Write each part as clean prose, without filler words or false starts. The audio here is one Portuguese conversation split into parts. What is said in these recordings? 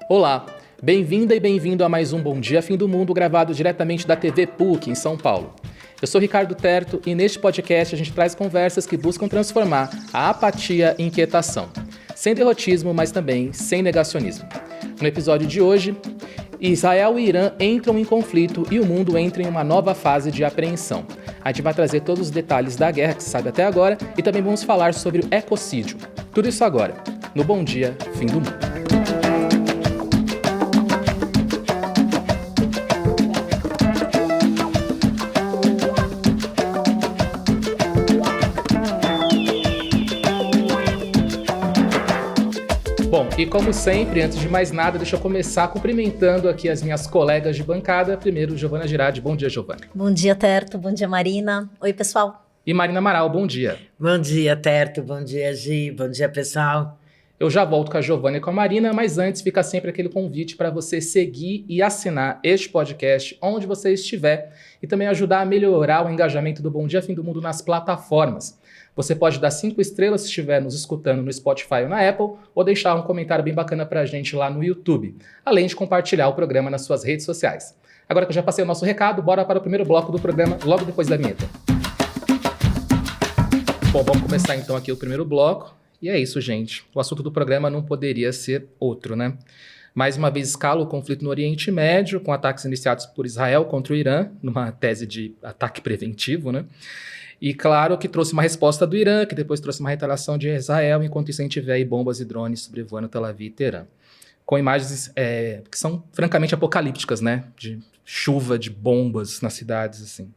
Olá, bem-vinda e bem-vindo a mais um Bom Dia Fim do Mundo gravado diretamente da TV PUC em São Paulo. Eu sou Ricardo Terto e neste podcast a gente traz conversas que buscam transformar a apatia em inquietação, sem derrotismo, mas também sem negacionismo. No episódio de hoje, Israel e Irã entram em conflito e o mundo entra em uma nova fase de apreensão. A gente vai trazer todos os detalhes da guerra que se sabe até agora e também vamos falar sobre o ecocídio. Tudo isso agora, no Bom Dia Fim do Mundo. Bom, e como sempre, antes de mais nada, deixa eu começar cumprimentando aqui as minhas colegas de bancada. Primeiro, Giovana Girardi. Bom dia, Giovana. Bom dia, Terto. Bom dia, Marina. Oi, pessoal. E Marina Amaral, bom dia. Bom dia, Terto. Bom dia, Gi. Bom dia, pessoal. Eu já volto com a Giovana e com a Marina, mas antes fica sempre aquele convite para você seguir e assinar este podcast onde você estiver e também ajudar a melhorar o engajamento do Bom Dia Fim do Mundo nas plataformas. Você pode dar 5 estrelas se estiver nos escutando no Spotify ou na Apple, ou deixar um comentário bem bacana pra gente lá no YouTube, além de compartilhar o programa nas suas redes sociais. Agora que eu já passei o nosso recado, bora para o primeiro bloco do programa, logo depois da vinheta. Bom, vamos começar então aqui o primeiro bloco. E é isso, gente. O assunto do programa não poderia ser outro, né? Mais uma vez escala o conflito no Oriente Médio, com ataques iniciados por Israel contra o Irã, numa tese de ataque preventivo, né? E claro que trouxe uma resposta do Irã, que depois trouxe uma retaliação de Israel, enquanto isso a gente vê aí bombas e drones sobrevoando Tel Aviv e Teherã. Com imagens que são francamente apocalípticas, né? De chuva, de bombas nas cidades, assim.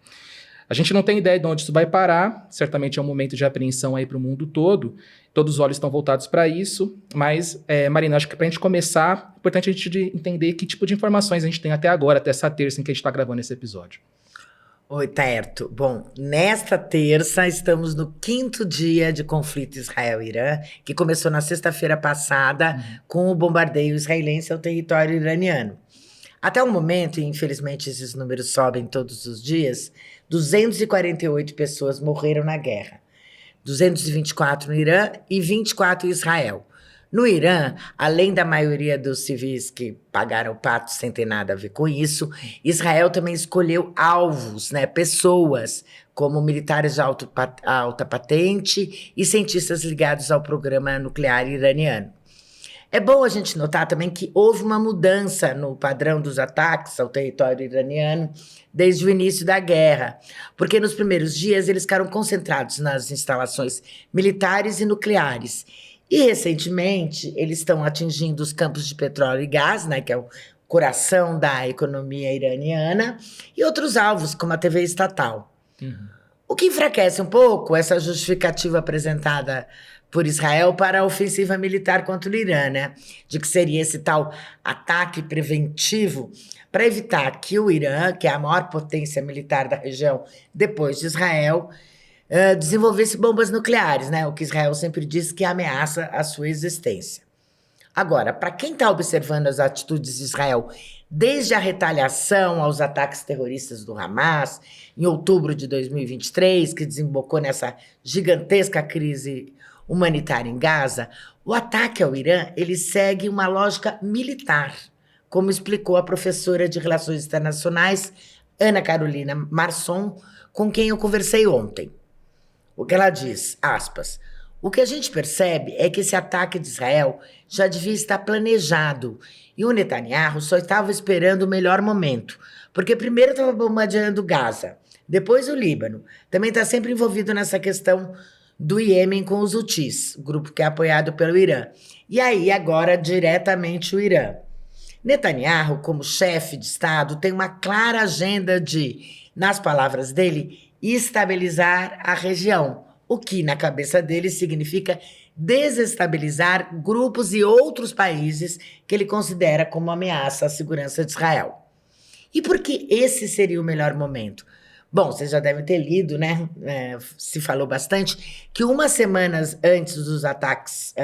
A gente não tem ideia de onde isso vai parar, certamente é um momento de apreensão aí para o mundo todo, todos os olhos estão voltados para isso, mas, Marina, acho que para a gente começar, é importante a gente entender que tipo de informações a gente tem até agora, até essa terça em que a gente está gravando esse episódio. Oi, Terto. Bom, nesta terça estamos no 5º dia de conflito Israel-Irã, que começou na sexta-feira passada com o bombardeio israelense ao território iraniano. Até o momento, e infelizmente esses números sobem todos os dias, 248 pessoas morreram na guerra. 224 no Irã e 24 em Israel. No Irã, além da maioria dos civis que pagaram o pato sem ter nada a ver com isso, Israel também escolheu alvos, né, pessoas, como militares de alta patente e cientistas ligados ao programa nuclear iraniano. É bom a gente notar também que houve uma mudança no padrão dos ataques ao território iraniano desde o início da guerra, porque nos primeiros dias eles ficaram concentrados nas instalações militares e nucleares. E, recentemente, eles estão atingindo os campos de petróleo e gás, né, que é o coração da economia iraniana, e outros alvos, como a TV estatal. O que enfraquece um pouco essa justificativa apresentada por Israel para a ofensiva militar contra o Irã, né, de que seria esse tal ataque preventivo para evitar que o Irã, que é a maior potência militar da região depois de Israel, desenvolvesse bombas nucleares, né? O que Israel sempre diz que ameaça a sua existência. Agora, para quem está observando as atitudes de Israel desde a retaliação aos ataques terroristas do Hamas, em outubro de 2023, que desembocou nessa gigantesca crise humanitária em Gaza, o ataque ao Irã ele segue uma lógica militar, como explicou a professora de Relações Internacionais, Ana Carolina Marçom, com quem eu conversei ontem. O que ela diz, aspas, o que a gente percebe é que esse ataque de Israel já devia estar planejado e o Netanyahu só estava esperando o melhor momento, porque primeiro estava bombardeando Gaza, depois o Líbano, também está sempre envolvido nessa questão do Iêmen com os Houthis, o grupo que é apoiado pelo Irã, e aí agora diretamente o Irã. Netanyahu, como chefe de Estado, tem uma clara agenda de, nas palavras dele, estabilizar a região, o que na cabeça dele significa desestabilizar grupos e outros países que ele considera como ameaça à segurança de Israel. E por que esse seria o melhor momento? Bom, vocês já devem ter lido, né? Se falou bastante, que umas semanas antes dos ataques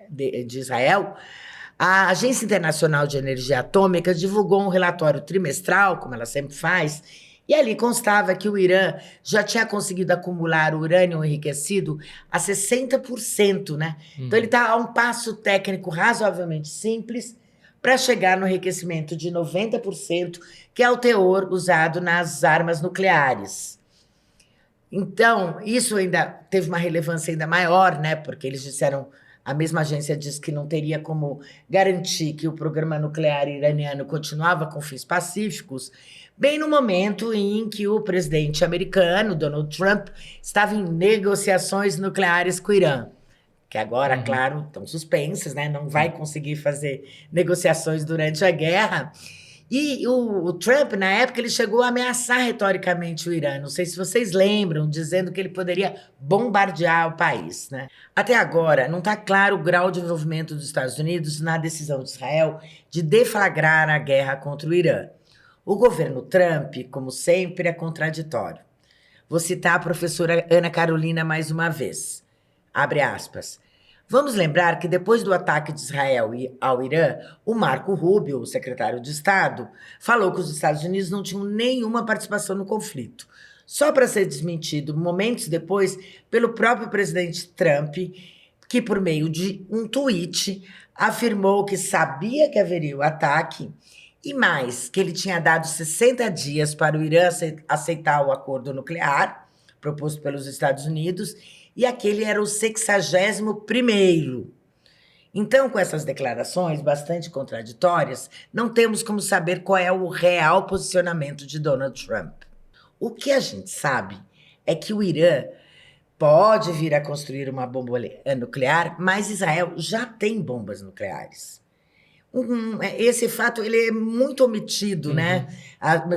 de Israel, a Agência Internacional de Energia Atômica divulgou um relatório trimestral, como ela sempre faz, e ali constava que o Irã já tinha conseguido acumular o urânio enriquecido a 60%, né? Então ele está a um passo técnico razoavelmente simples para chegar no enriquecimento de 90%, que é o teor usado nas armas nucleares. Então, isso ainda teve uma relevância ainda maior, né? Porque eles disseram, a mesma agência disse que não teria como garantir que o programa nuclear iraniano continuava com fins pacíficos, bem no momento em que o presidente americano, Donald Trump, estava em negociações nucleares com o Irã. Que agora, claro, estão suspensas, né? Não vai conseguir fazer negociações durante a guerra. E o Trump, na época, ele chegou a ameaçar retoricamente o Irã. Não sei se vocês lembram, dizendo que ele poderia bombardear o país, né? Até agora, não está claro o grau de envolvimento dos Estados Unidos na decisão de Israel de deflagrar a guerra contra o Irã. O governo Trump, como sempre, é contraditório. Vou citar a professora Ana Carolina mais uma vez. Abre aspas. Vamos lembrar que depois do ataque de Israel ao Irã, o Marco Rubio, o secretário de Estado, falou que os Estados Unidos não tinham nenhuma participação no conflito. Só para ser desmentido momentos depois pelo próprio presidente Trump, que por meio de um tweet afirmou que sabia que haveria o ataque e mais, que ele tinha dado 60 dias para o Irã aceitar o acordo nuclear proposto pelos Estados Unidos e aquele era o 61º. Então, com essas declarações bastante contraditórias, não temos como saber qual é o real posicionamento de Donald Trump. O que a gente sabe é que o Irã pode vir a construir uma bomba nuclear, mas Israel já tem bombas nucleares. Esse fato ele é muito omitido, né?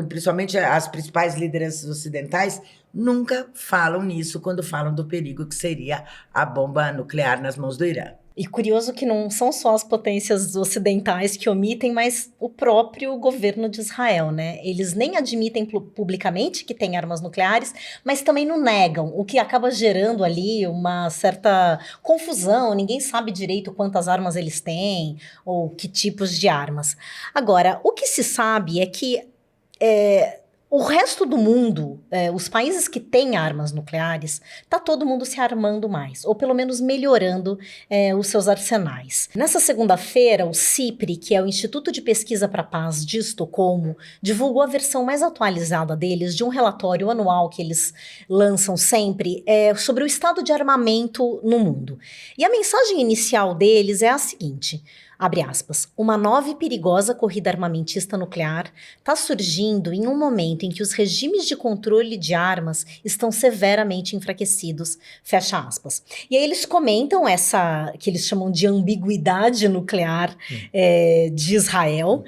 Principalmente as principais lideranças ocidentais nunca falam nisso quando falam do perigo que seria a bomba nuclear nas mãos do Irã. E curioso que não são só as potências ocidentais que omitem, mas o próprio governo de Israel, né? Eles nem admitem publicamente que tem armas nucleares, mas também não negam, o que acaba gerando ali uma certa confusão, ninguém sabe direito quantas armas eles têm ou que tipos de armas. Agora, o que se sabe é que o resto do mundo, os países que têm armas nucleares, tá todo mundo se armando mais, ou pelo menos melhorando os seus arsenais. Nessa segunda-feira, o CIPRI, que é o Instituto de Pesquisa para a Paz de Estocolmo, divulgou a versão mais atualizada deles de um relatório anual que eles lançam sempre sobre o estado de armamento no mundo. E a mensagem inicial deles é a seguinte: abre aspas, uma nova e perigosa corrida armamentista nuclear está surgindo em um momento em que os regimes de controle de armas estão severamente enfraquecidos, fecha aspas. E aí eles comentam essa, que eles chamam de ambiguidade nuclear de Israel,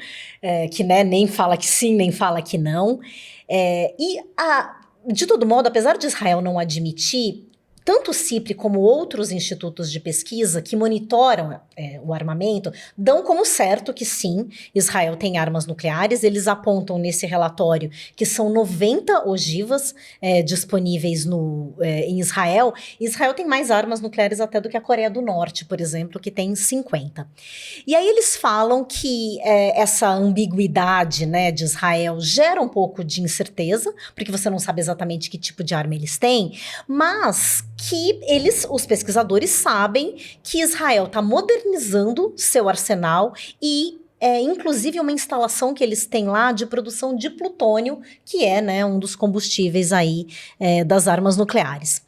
que nem fala que sim, nem fala que não. De todo modo, apesar de Israel não admitir, tanto o CIPRI como outros institutos de pesquisa que monitoram o armamento dão como certo que sim, Israel tem armas nucleares. Eles apontam nesse relatório que são 90 ogivas disponíveis em Israel. Israel tem mais armas nucleares até do que a Coreia do Norte, por exemplo, que tem 50. E aí eles falam que essa ambiguidade, né, de Israel gera um pouco de incerteza, porque você não sabe exatamente que tipo de arma eles têm, mas que os pesquisadores sabem que Israel está modernizando seu arsenal e inclusive uma instalação que eles têm lá de produção de plutônio, que é, né, um dos combustíveis aí das armas nucleares.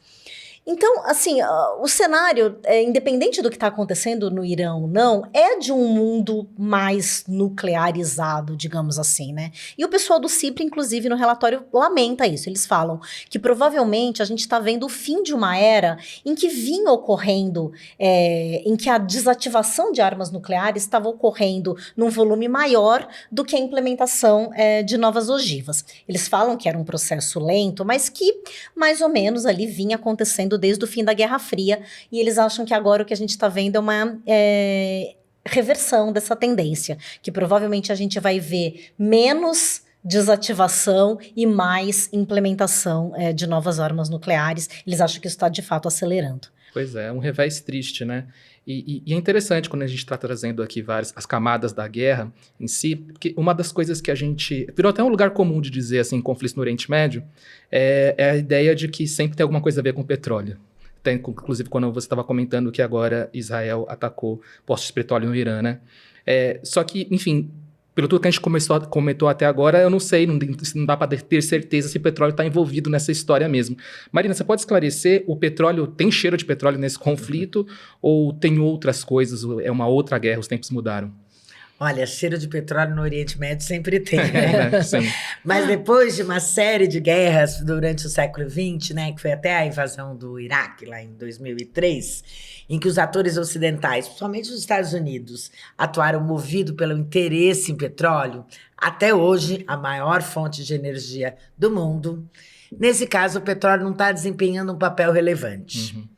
Então, assim, o cenário, independente do que está acontecendo no Irã ou não, é de um mundo mais nuclearizado, digamos assim, né? E o pessoal do CIPRI, inclusive, no relatório, lamenta isso. Eles falam que provavelmente a gente está vendo o fim de uma era em que vinha ocorrendo, em que a desativação de armas nucleares estava ocorrendo num volume maior do que a implementação de novas ogivas. Eles falam que era um processo lento, mas que mais ou menos ali vinha acontecendo desde o fim da Guerra Fria, e eles acham que agora o que a gente está vendo é uma reversão dessa tendência, que provavelmente a gente vai ver menos desativação e mais implementação de novas armas nucleares. Eles acham que isso está de fato acelerando. Pois é um revés triste, né? E é interessante quando a gente está trazendo aqui as camadas da guerra em si, porque uma das coisas que a gente... Virou até um lugar comum de dizer, assim, conflitos no Oriente Médio, é a ideia de que sempre tem alguma coisa a ver com petróleo. até inclusive quando você estava comentando que agora Israel atacou postos de petróleo no Irã, né? Só que, enfim, pelo tudo que a gente comentou até agora, eu não sei, não dá para ter certeza se o petróleo está envolvido nessa história mesmo. Marina, você pode esclarecer, o petróleo, tem cheiro de petróleo nesse conflito ou tem outras coisas, é uma outra guerra, os tempos mudaram? Olha, cheiro de petróleo no Oriente Médio sempre tem, né? Sim. Mas depois de uma série de guerras durante o século XX, né, que foi até a invasão do Iraque, lá em 2003, em que os atores ocidentais, principalmente os Estados Unidos, atuaram movidos pelo interesse em petróleo, até hoje a maior fonte de energia do mundo, nesse caso o petróleo não está desempenhando um papel relevante. Uhum.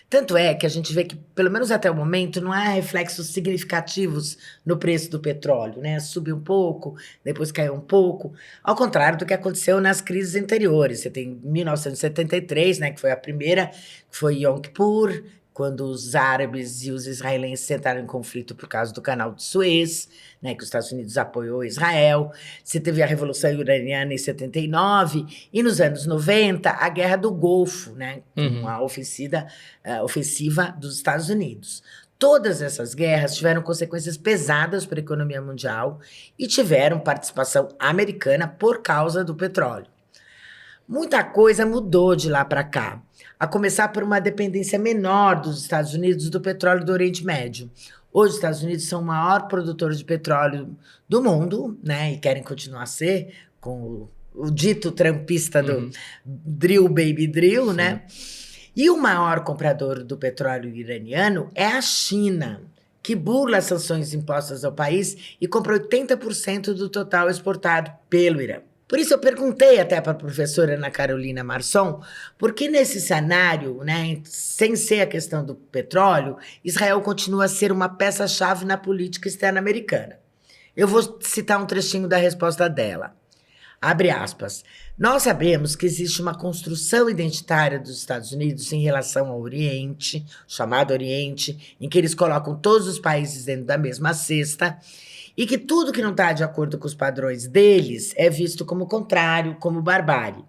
Tanto é que a gente vê que, pelo menos até o momento, não há reflexos significativos no preço do petróleo, né? Subiu um pouco, depois caiu um pouco, ao contrário do que aconteceu nas crises anteriores. Você tem 1973, né, que foi a primeira, que foi Yom Kippur, quando os árabes e os israelenses entraram em conflito por causa do Canal de Suez, né, que os Estados Unidos apoiou Israel. Você teve a Revolução Iraniana em 79 e nos anos 90 a Guerra do Golfo, né, com a ofensiva dos Estados Unidos. Todas essas guerras tiveram consequências pesadas para a economia mundial e tiveram participação americana por causa do petróleo. Muita coisa mudou de lá para cá, a começar por uma dependência menor dos Estados Unidos do petróleo do Oriente Médio. Hoje, os Estados Unidos são o maior produtor de petróleo do mundo, né? E querem continuar a ser, com o dito trampista do drill, baby drill, né? E o maior comprador do petróleo iraniano é a China, que burla as sanções impostas ao país e compra 80% do total exportado pelo Irã. Por isso eu perguntei até para a professora Ana Carolina Marçom, por que nesse cenário, né, sem ser a questão do petróleo, Israel continua a ser uma peça-chave na política externa americana. Eu vou citar um trechinho da resposta dela. Abre aspas. Nós sabemos que existe uma construção identitária dos Estados Unidos em relação ao Oriente, chamado Oriente, em que eles colocam todos os países dentro da mesma cesta, e que tudo que não está de acordo com os padrões deles é visto como contrário, como barbárie.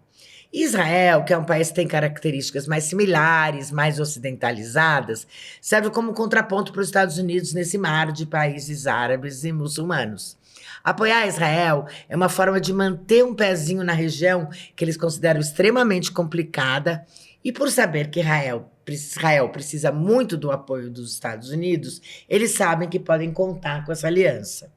Israel, que é um país que tem características mais similares, mais ocidentalizadas, serve como contraponto para os Estados Unidos nesse mar de países árabes e muçulmanos. Apoiar Israel é uma forma de manter um pezinho na região que eles consideram extremamente complicada, e por saber que Israel precisa muito do apoio dos Estados Unidos, eles sabem que podem contar com essa aliança.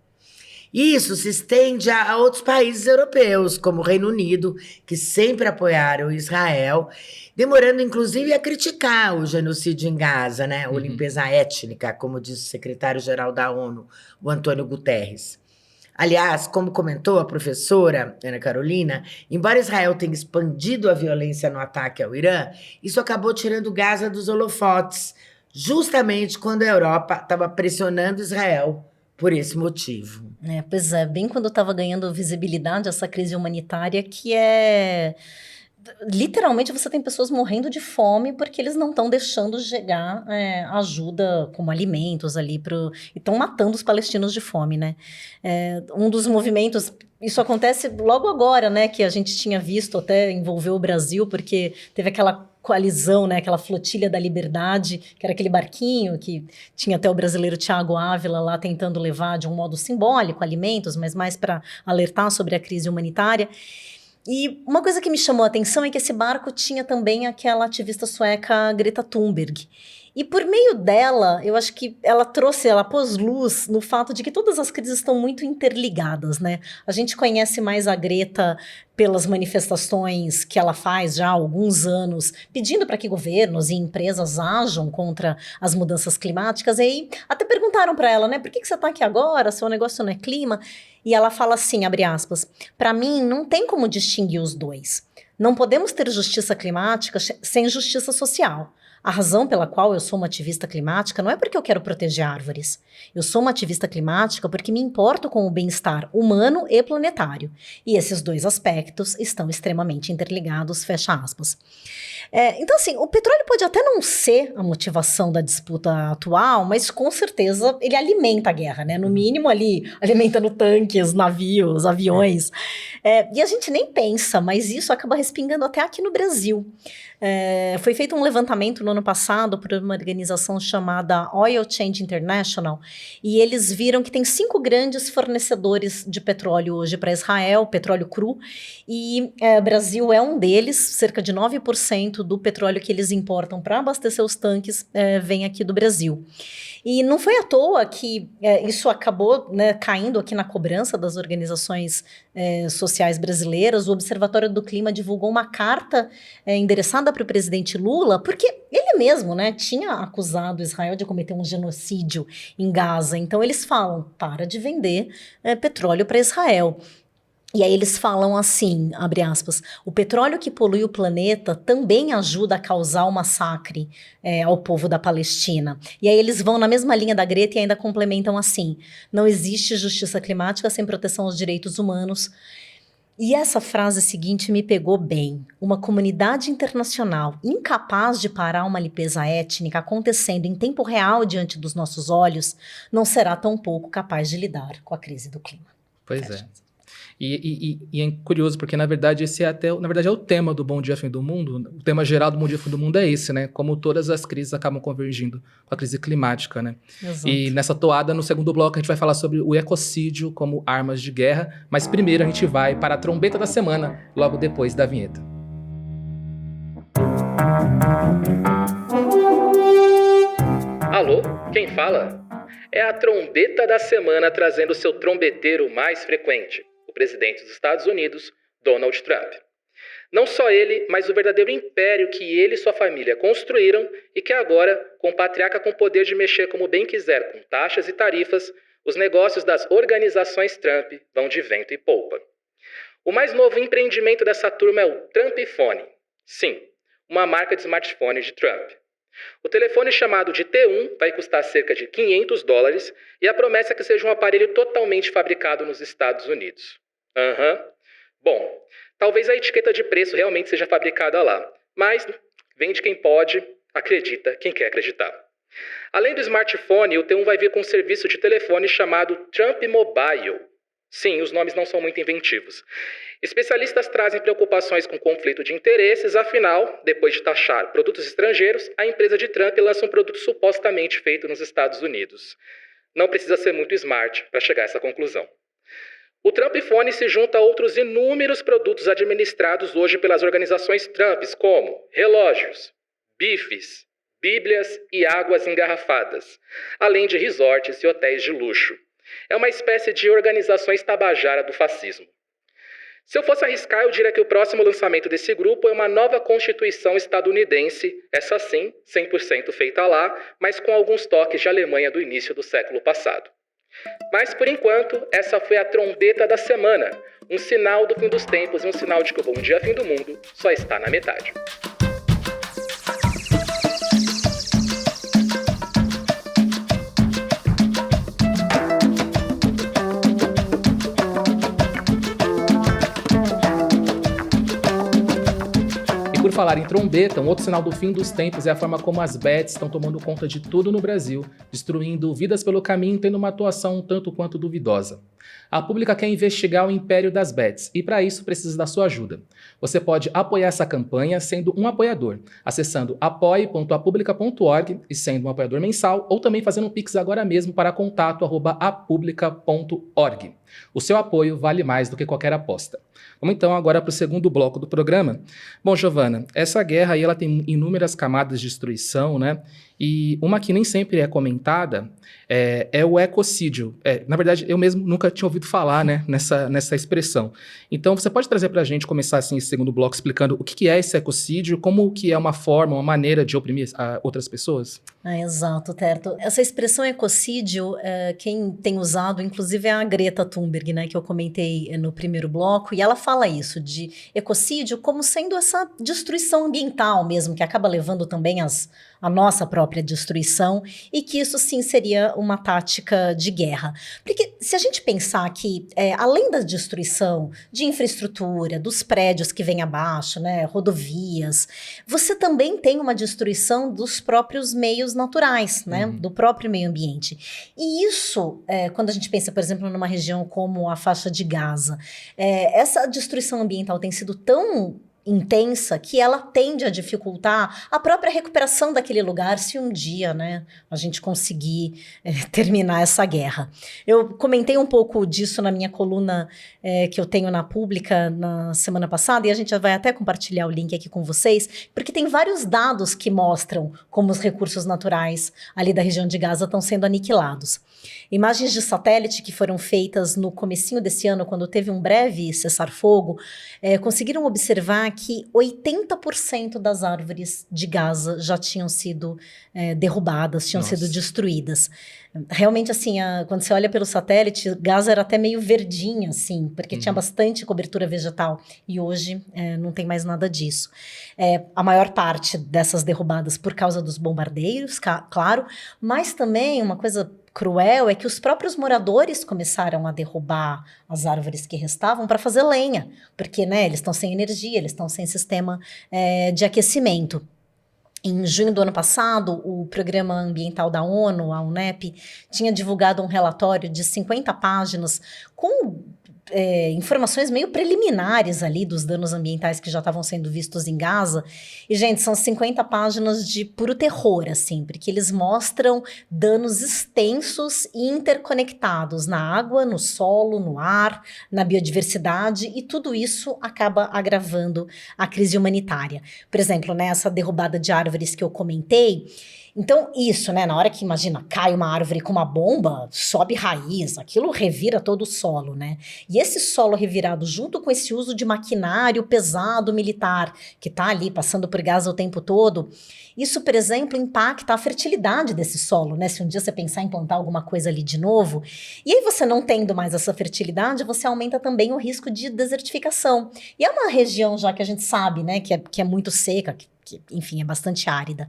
Isso se estende a outros países europeus, como o Reino Unido, que sempre apoiaram Israel, demorando inclusive a criticar o genocídio em Gaza, né? Ou limpeza étnica, como diz o secretário-geral da ONU, o Antônio Guterres. Aliás, como comentou a professora Ana Carolina, embora Israel tenha expandido a violência no ataque ao Irã, isso acabou tirando Gaza dos holofotes, justamente quando a Europa estava pressionando Israel por esse motivo. Pois é, bem quando estava ganhando visibilidade essa crise humanitária, que é... Literalmente você tem pessoas morrendo de fome porque eles não estão deixando chegar ajuda como alimentos ali e estão matando os palestinos de fome, né? Um dos movimentos, isso acontece logo agora, né? Que a gente tinha visto até envolver o Brasil, porque teve aquela coalizão, né, aquela flotilha da liberdade, que era aquele barquinho que tinha até o brasileiro Thiago Ávila lá tentando levar de um modo simbólico alimentos, mas mais para alertar sobre a crise humanitária. E uma coisa que me chamou a atenção é que esse barco tinha também aquela ativista sueca Greta Thunberg. E por meio dela, eu acho que ela pôs luz no fato de que todas as crises estão muito interligadas, né? A gente conhece mais a Greta pelas manifestações que ela faz já há alguns anos, pedindo para que governos e empresas ajam contra as mudanças climáticas. E aí até perguntaram para ela, né? Por que você está aqui agora? Seu negócio não é clima? E ela fala assim, abre aspas, para mim não tem como distinguir os dois. Não podemos ter justiça climática sem justiça social. A razão pela qual eu sou uma ativista climática não é porque eu quero proteger árvores. Eu sou uma ativista climática porque me importo com o bem-estar humano e planetário. E esses dois aspectos estão extremamente interligados, fecha aspas. Então, assim, o petróleo pode até não ser a motivação da disputa atual, mas com certeza ele alimenta a guerra, né? No mínimo ali, alimentando tanques, navios, aviões. E a gente nem pensa, mas isso acaba respingando até aqui no Brasil. Foi feito um levantamento no no ano passado por uma organização chamada Oil Change International, e eles viram que tem 5 grandes fornecedores de petróleo hoje para Israel, petróleo cru, e o Brasil é um deles. Cerca de 9% do petróleo que eles importam para abastecer os tanques vem aqui do Brasil. E não foi à toa que isso acabou, né, caindo aqui na cobrança das organizações sociais brasileiras. O Observatório do Clima divulgou uma carta endereçada para o presidente Lula, porque ele mesmo, né, tinha acusado Israel de cometer um genocídio em Gaza. Então eles falam, para de vender petróleo para Israel. E aí eles falam assim, abre aspas, o petróleo que polui o planeta também ajuda a causar o massacre ao povo da Palestina. E aí eles vão na mesma linha da Greta e ainda complementam assim, não existe justiça climática sem proteção aos direitos humanos. E essa frase seguinte me pegou bem. Uma comunidade internacional incapaz de parar uma limpeza étnica acontecendo em tempo real diante dos nossos olhos não será tão pouco capaz de lidar com a crise do clima. Pois é. E é curioso, porque na verdade esse é o tema do Bom Dia Fim do Mundo. O tema geral do Bom Dia Fim do Mundo é esse, né? Como todas as crises acabam convergindo com a crise climática, né? Exato. E nessa toada, no segundo bloco, a gente vai falar sobre o ecocídio como armas de guerra. Mas primeiro a gente vai para a trombeta da semana, logo depois da vinheta. Alô, quem fala? É a trombeta da semana trazendo o seu trombeteiro mais frequente, o presidente dos Estados Unidos, Donald Trump. Não só ele, mas o verdadeiro império que ele e sua família construíram e que agora, com o patriarca com o poder de mexer como bem quiser com taxas e tarifas, os negócios das organizações Trump vão de vento e polpa. O mais novo empreendimento dessa turma é o Trumpfone. Sim, uma marca de smartphone de Trump. O telefone chamado de T1 vai custar cerca de $500 e a promessa é que seja um aparelho totalmente fabricado nos Estados Unidos. Bom, talvez a etiqueta de preço realmente seja fabricada lá, mas vende quem pode, acredita quem quer acreditar. Além do smartphone, o T1 vai vir com um serviço de telefone chamado Trump Mobile. Sim, os nomes não são muito inventivos. Especialistas trazem preocupações com conflito de interesses, afinal, depois de taxar produtos estrangeiros, a empresa de Trump lança um produto supostamente feito nos Estados Unidos. Não precisa ser muito smart para chegar a essa conclusão. O Trumpfone se junta a outros inúmeros produtos administrados hoje pelas organizações Trumps, como relógios, bifes, bíblias e águas engarrafadas, além de resorts e hotéis de luxo. É uma espécie de organizações tabajara do fascismo. Se eu fosse arriscar, eu diria que o próximo lançamento desse grupo é uma nova Constituição estadunidense, essa sim, 100% feita lá, mas com alguns toques de Alemanha do início do século passado. Mas, por enquanto, essa foi a trombeta da semana, um sinal do fim dos tempos e um sinal de que o Bom Dia Fim do Mundo só está na metade. Por falar em trombeta, um outro sinal do fim dos tempos é a forma como as bets estão tomando conta de tudo no Brasil, destruindo vidas pelo caminho, tendo uma atuação um tanto quanto duvidosa. A Pública quer investigar o império das bets e para isso precisa da sua ajuda. Você pode apoiar essa campanha sendo um apoiador, acessando apoie.apublica.org e sendo um apoiador mensal ou também fazendo um pix agora mesmo para contato@apublica.org. O seu apoio vale mais do que qualquer aposta. Vamos então agora para o segundo bloco do programa. Bom, Giovana, essa guerra aí ela tem inúmeras camadas de destruição, né? E uma que nem sempre é comentada é o ecocídio. Na verdade, eu mesmo nunca tinha ouvido falar, né, nessa expressão. Então, você pode trazer para a gente, começar assim, esse segundo bloco, explicando o que é esse ecocídio, como que é uma forma, uma maneira de oprimir outras pessoas? Exato, Terto. Essa expressão ecocídio, quem tem usado, inclusive, é a Greta Thunberg, né, que eu comentei no primeiro bloco, e ela fala isso, de ecocídio como sendo essa destruição ambiental mesmo, que acaba levando também a nossa própria destruição, e que isso sim seria uma tática de guerra. Porque se a gente pensar que, além da destruição de infraestrutura, dos prédios que vêm abaixo, né, rodovias, você também tem uma destruição dos próprios meios naturais, né, do próprio meio ambiente. E isso, quando a gente pensa, por exemplo, numa região como a faixa de Gaza, essa destruição ambiental tem sido tão intensa que ela tende a dificultar a própria recuperação daquele lugar se um dia, né, a gente conseguir terminar essa guerra. Eu comentei um pouco disso na minha coluna que eu tenho na Pública na semana passada, e a gente vai até compartilhar o link aqui com vocês, porque tem vários dados que mostram como os recursos naturais ali da região de Gaza estão sendo aniquilados. Imagens de satélite que foram feitas no comecinho desse ano, quando teve um breve cessar-fogo, conseguiram observar que 80% das árvores de Gaza já tinham sido derrubadas, tinham sido destruídas. Realmente, assim, quando você olha pelo satélite, Gaza era até meio verdinha, assim, porque tinha bastante cobertura vegetal. E hoje não tem mais nada disso. A maior parte dessas derrubadas por causa dos bombardeios, claro, mas também uma coisa cruel é que os próprios moradores começaram a derrubar as árvores que restavam para fazer lenha, porque, né, eles estão sem energia, eles estão sem sistema de aquecimento. Em junho do ano passado, o Programa Ambiental da ONU, a UNEP, tinha divulgado um relatório de 50 páginas com informações meio preliminares ali dos danos ambientais que já estavam sendo vistos em Gaza. E, gente, são 50 páginas de puro terror, assim, porque eles mostram danos extensos e interconectados na água, no solo, no ar, na biodiversidade, e tudo isso acaba agravando a crise humanitária. Por exemplo, né, essa derrubada de árvores que eu comentei. Então, isso, né, na hora que, imagina, cai uma árvore com uma bomba, sobe raiz, aquilo revira todo o solo, né? E esse solo revirado, junto com esse uso de maquinário pesado militar, que tá ali passando por Gaza o tempo todo, isso, por exemplo, impacta a fertilidade desse solo, né? Se um dia você pensar em plantar alguma coisa ali de novo, e aí você não tendo mais essa fertilidade, você aumenta também o risco de desertificação. E é uma região já que a gente sabe, né, que é muito seca, que, enfim, é bastante árida.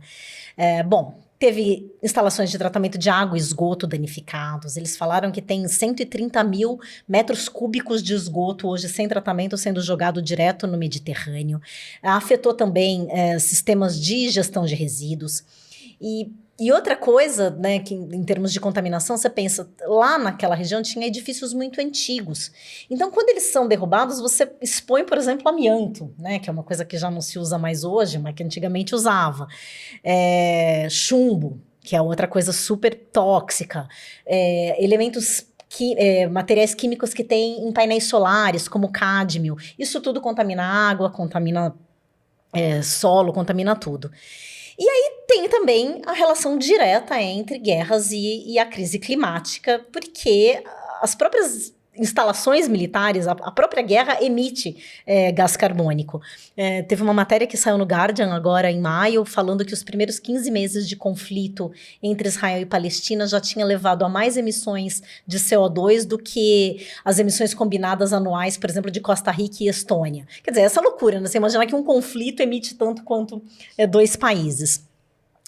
Bom, teve instalações de tratamento de água e esgoto danificados. Eles falaram que tem 130 mil metros cúbicos de esgoto hoje sem tratamento sendo jogado direto no Mediterrâneo. Afetou também sistemas de gestão de resíduos. E outra coisa, né, que em termos de contaminação, você pensa, lá naquela região tinha edifícios muito antigos. Então, quando eles são derrubados, você expõe, por exemplo, amianto, né, que é uma coisa que já não se usa mais hoje, mas que antigamente usava. Chumbo, que é outra coisa super tóxica. Elementos materiais químicos que tem em painéis solares, como cádmio. Isso tudo contamina água, contamina solo, contamina tudo. E aí tem também a relação direta entre guerras e a crise climática, porque as próprias instalações militares, a própria guerra emite gás carbônico. Teve uma matéria que saiu no Guardian agora em maio, falando que os primeiros 15 meses de conflito entre Israel e Palestina já tinha levado a mais emissões de CO2 do que as emissões combinadas anuais, por exemplo, de Costa Rica e Estônia. Quer dizer, essa loucura, né? Você imaginar que um conflito emite tanto quanto dois países.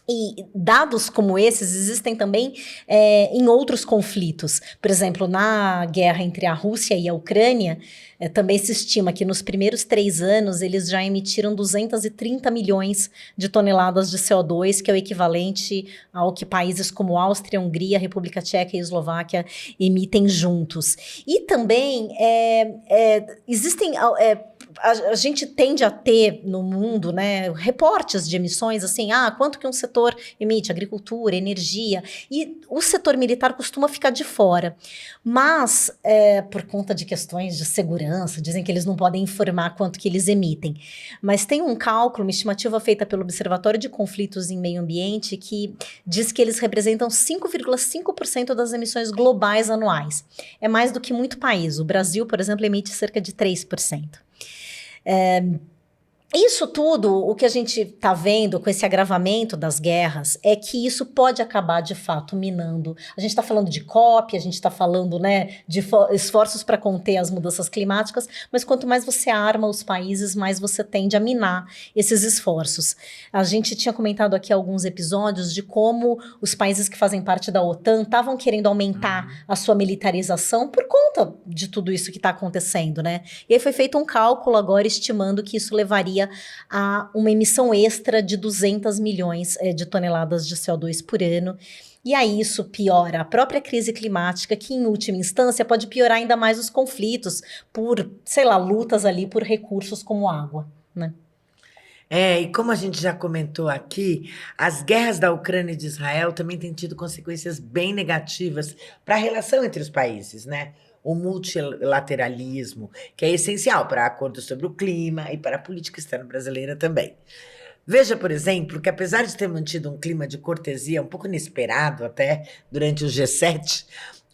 E dados como esses existem também em outros conflitos. Por exemplo, na guerra entre a Rússia e a Ucrânia, também se estima que nos primeiros 3 anos eles já emitiram 230 milhões de toneladas de CO2, que é o equivalente ao que países como Áustria, Hungria, República Tcheca e Eslováquia emitem juntos. E também existem... A gente tende a ter no mundo, né, reportes de emissões, assim, quanto que um setor emite, agricultura, energia, e o setor militar costuma ficar de fora. Mas, por conta de questões de segurança, dizem que eles não podem informar quanto que eles emitem. Mas tem um cálculo, uma estimativa feita pelo Observatório de Conflitos em Meio Ambiente, que diz que eles representam 5,5% das emissões globais anuais. É mais do que muito país. O Brasil, por exemplo, emite cerca de 3%. Isso tudo, o que a gente está vendo com esse agravamento das guerras, é que isso pode acabar, de fato, minando. A gente está falando de COP, a gente está falando, né, de esforços para conter as mudanças climáticas, mas quanto mais você arma os países, mais você tende a minar esses esforços. A gente tinha comentado aqui alguns episódios de como os países que fazem parte da OTAN estavam querendo aumentar a sua militarização por conta de tudo isso que está acontecendo, né? E aí foi feito um cálculo agora estimando que isso levaria a uma emissão extra de 200 milhões de toneladas de CO2 por ano. E aí isso piora a própria crise climática, que em última instância pode piorar ainda mais os conflitos por, sei lá, lutas ali por recursos como água. né? E como a gente já comentou aqui, as guerras da Ucrânia e de Israel também têm tido consequências bem negativas para a relação entre os países, né? O multilateralismo, que é essencial para acordos sobre o clima e para a política externa brasileira também. Veja, por exemplo, que apesar de ter mantido um clima de cortesia um pouco inesperado até durante o G7,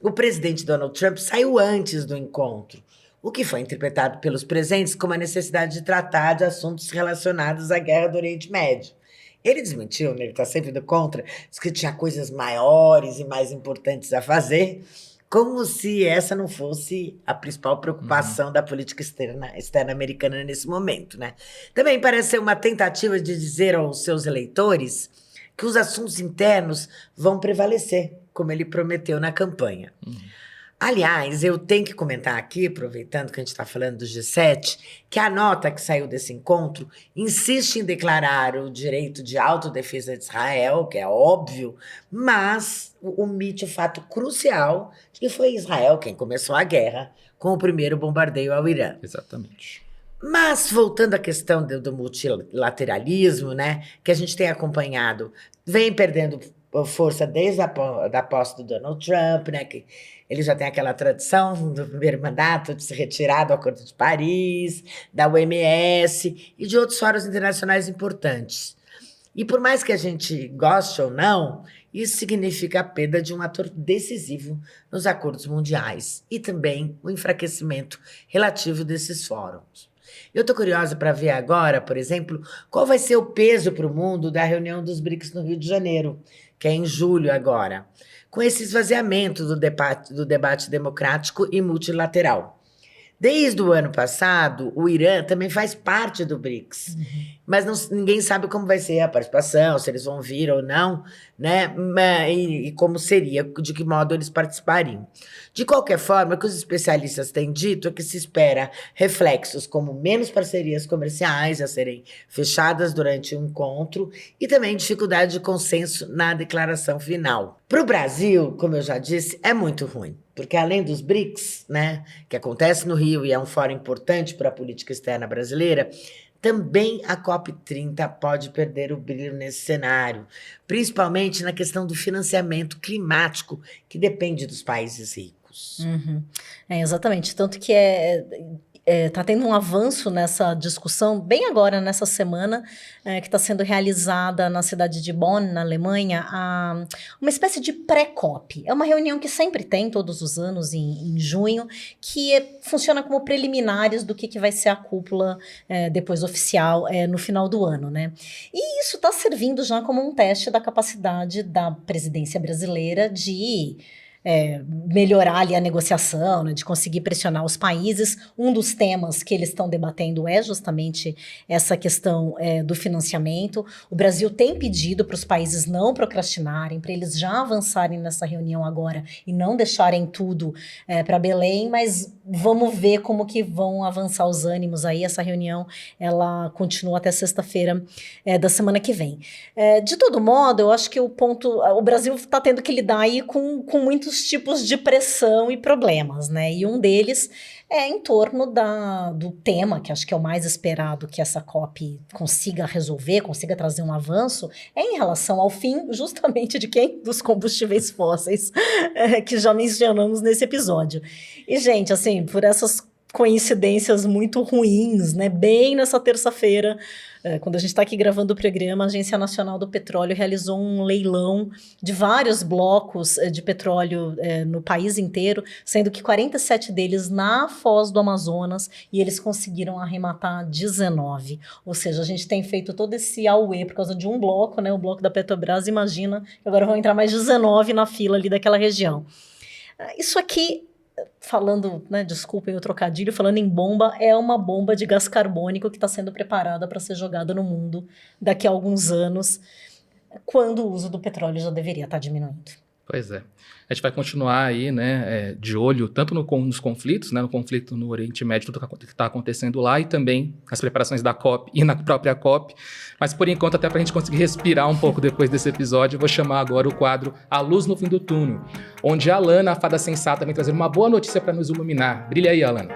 o presidente Donald Trump saiu antes do encontro, o que foi interpretado pelos presentes como a necessidade de tratar de assuntos relacionados à guerra do Oriente Médio. Ele desmentiu, né? Ele está sempre indo contra, disse que tinha coisas maiores e mais importantes a fazer, como se essa não fosse a principal preocupação da política externa americana nesse momento, né? Também parece ser uma tentativa de dizer aos seus eleitores que os assuntos internos vão prevalecer, como ele prometeu na campanha. Aliás, eu tenho que comentar aqui, aproveitando que a gente está falando do G7, que a nota que saiu desse encontro insiste em declarar o direito de autodefesa de Israel, que é óbvio, mas omite o fato crucial de que foi Israel quem começou a guerra com o primeiro bombardeio ao Irã. Exatamente. Mas, voltando à questão do multilateralismo, né, que a gente tem acompanhado, vem perdendo força desde da posse do Donald Trump, né, que ele já tem aquela tradição do primeiro mandato de se retirar do Acordo de Paris, da OMS e de outros fóruns internacionais importantes. E por mais que a gente goste ou não, isso significa a perda de um ator decisivo nos acordos mundiais e também o enfraquecimento relativo desses fóruns. Eu estou curiosa para ver agora, por exemplo, qual vai ser o peso para o mundo da reunião dos BRICS no Rio de Janeiro, que é em julho agora, com esse esvaziamento do debate democrático e multilateral. Desde o ano passado, o Irã também faz parte do BRICS, mas ninguém sabe como vai ser a participação, se eles vão vir ou não, né? E como seria, de que modo eles participariam. De qualquer forma, o que os especialistas têm dito é que se espera reflexos como menos parcerias comerciais a serem fechadas durante o encontro e também dificuldade de consenso na declaração final. Para o Brasil, como eu já disse, é muito ruim. Porque além dos BRICS, né, que acontece no Rio e é um fórum importante para a política externa brasileira, também a COP30 pode perder o brilho nesse cenário, principalmente na questão do financiamento climático, que depende dos países ricos. Exatamente, tanto que está tendo um avanço nessa discussão, bem agora, nessa semana, que está sendo realizada na cidade de Bonn, na Alemanha, uma espécie de pré-COP. É uma reunião que sempre tem, todos os anos, em junho, que funciona como preliminares do que vai ser a cúpula depois oficial no final do ano, né? E isso está servindo já como um teste da capacidade da presidência brasileira de melhorar ali a negociação, né, de conseguir pressionar os países. Um dos temas que eles estão debatendo é justamente essa questão do financiamento. O Brasil tem pedido para os países não procrastinarem, para eles já avançarem nessa reunião agora e não deixarem tudo para Belém, mas vamos ver como que vão avançar os ânimos aí. Essa reunião, ela continua até sexta-feira da semana que vem. De todo modo, eu acho que o Brasil está tendo que lidar aí com muitos tipos de pressão e problemas, né? E um deles é em torno do tema, que acho que é o mais esperado que essa COP consiga resolver, consiga trazer um avanço, é em relação ao fim, justamente de quem? Dos combustíveis fósseis, que já mencionamos nesse episódio. E, gente, assim, por essas coincidências muito ruins, né? Bem nessa terça-feira, quando a gente está aqui gravando o programa, a Agência Nacional do Petróleo realizou um leilão de vários blocos de petróleo no país inteiro, sendo que 47 deles na Foz do Amazonas, e eles conseguiram arrematar 19. Ou seja, a gente tem feito todo esse auê por causa de um bloco, né? O bloco da Petrobras, imagina que agora vão entrar mais 19 na fila ali daquela região. Isso aqui, falando, né, desculpem o trocadilho, falando em bomba, é uma bomba de gás carbônico que está sendo preparada para ser jogada no mundo daqui a alguns anos, quando o uso do petróleo já deveria estar diminuindo. Pois é. A gente vai continuar aí, né, de olho tanto nos conflitos, né, no conflito no Oriente Médio, tudo que está acontecendo lá, e também nas preparações da COP e na própria COP. Mas, por enquanto, até para a gente conseguir respirar um pouco depois desse episódio, eu vou chamar agora o quadro A Luz no Fim do Túnel, onde a Alana, a fada sensata, vem trazer uma boa notícia para nos iluminar. Brilha aí, Alana.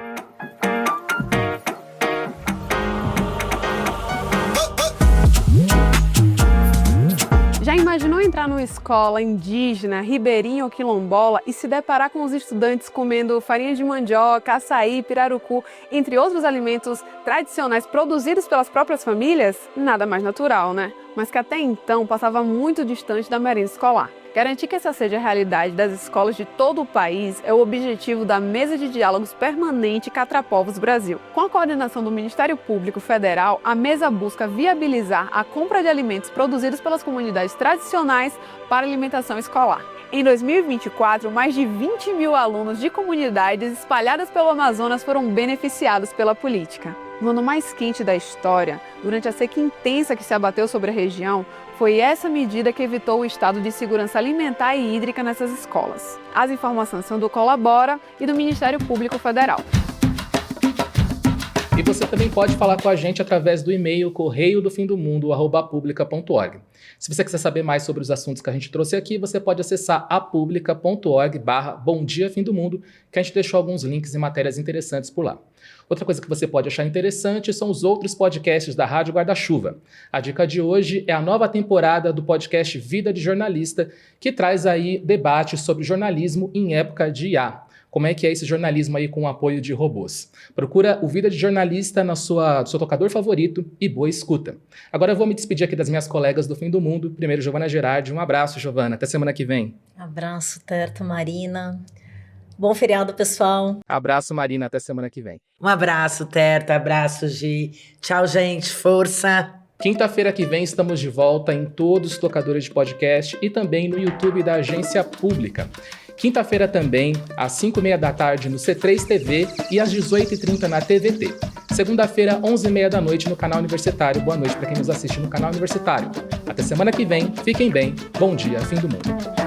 imaginou entrar numa escola indígena, ribeirinha ou quilombola e se deparar com os estudantes comendo farinha de mandioca, açaí, pirarucu, entre outros alimentos tradicionais produzidos pelas próprias famílias? Nada mais natural, né? Mas que até então passava muito distante da merenda escolar. Garantir que essa seja a realidade das escolas de todo o país é o objetivo da Mesa de Diálogos Permanente Catrapovos Brasil. Com a coordenação do Ministério Público Federal, a mesa busca viabilizar a compra de alimentos produzidos pelas comunidades tradicionais para alimentação escolar. Em 2024, mais de 20 mil alunos de comunidades espalhadas pelo Amazonas foram beneficiados pela política. No ano mais quente da história, durante a seca intensa que se abateu sobre a região, foi essa medida que evitou o estado de segurança alimentar e hídrica nessas escolas. As informações são do Colabora e do Ministério Público Federal. E você também pode falar com a gente através do e-mail correiodofimdomundo@publica.org. Se você quiser saber mais sobre os assuntos que a gente trouxe aqui, você pode acessar apublica.org/bomdiafimdomundo, que a gente deixou alguns links e matérias interessantes por lá. Outra coisa que você pode achar interessante são os outros podcasts da Rádio Guarda-Chuva. A dica de hoje é a nova temporada do podcast Vida de Jornalista, que traz aí debates sobre jornalismo em época de IA. Como é que é esse jornalismo aí com o apoio de robôs? Procura o Vida de Jornalista no seu tocador favorito e boa escuta. Agora eu vou me despedir aqui das minhas colegas do Fim do Mundo. Primeiro, Giovana Gerardi. Um abraço, Giovana. Até semana que vem. Abraço, Terto, Marina. Bom feriado, pessoal. Abraço, Marina. Até semana que vem. Um abraço, Terta. Abraço, Gi. Tchau, gente. Força. Quinta-feira que vem estamos de volta em todos os tocadores de podcast e também no YouTube da Agência Pública. Quinta-feira também, às 5h30 da tarde no C3 TV e às 18h30 na TVT. Segunda-feira, 11h30 da noite no canal Universitário. Boa noite para quem nos assiste no canal Universitário. Até semana que vem, fiquem bem, bom dia, fim do mundo.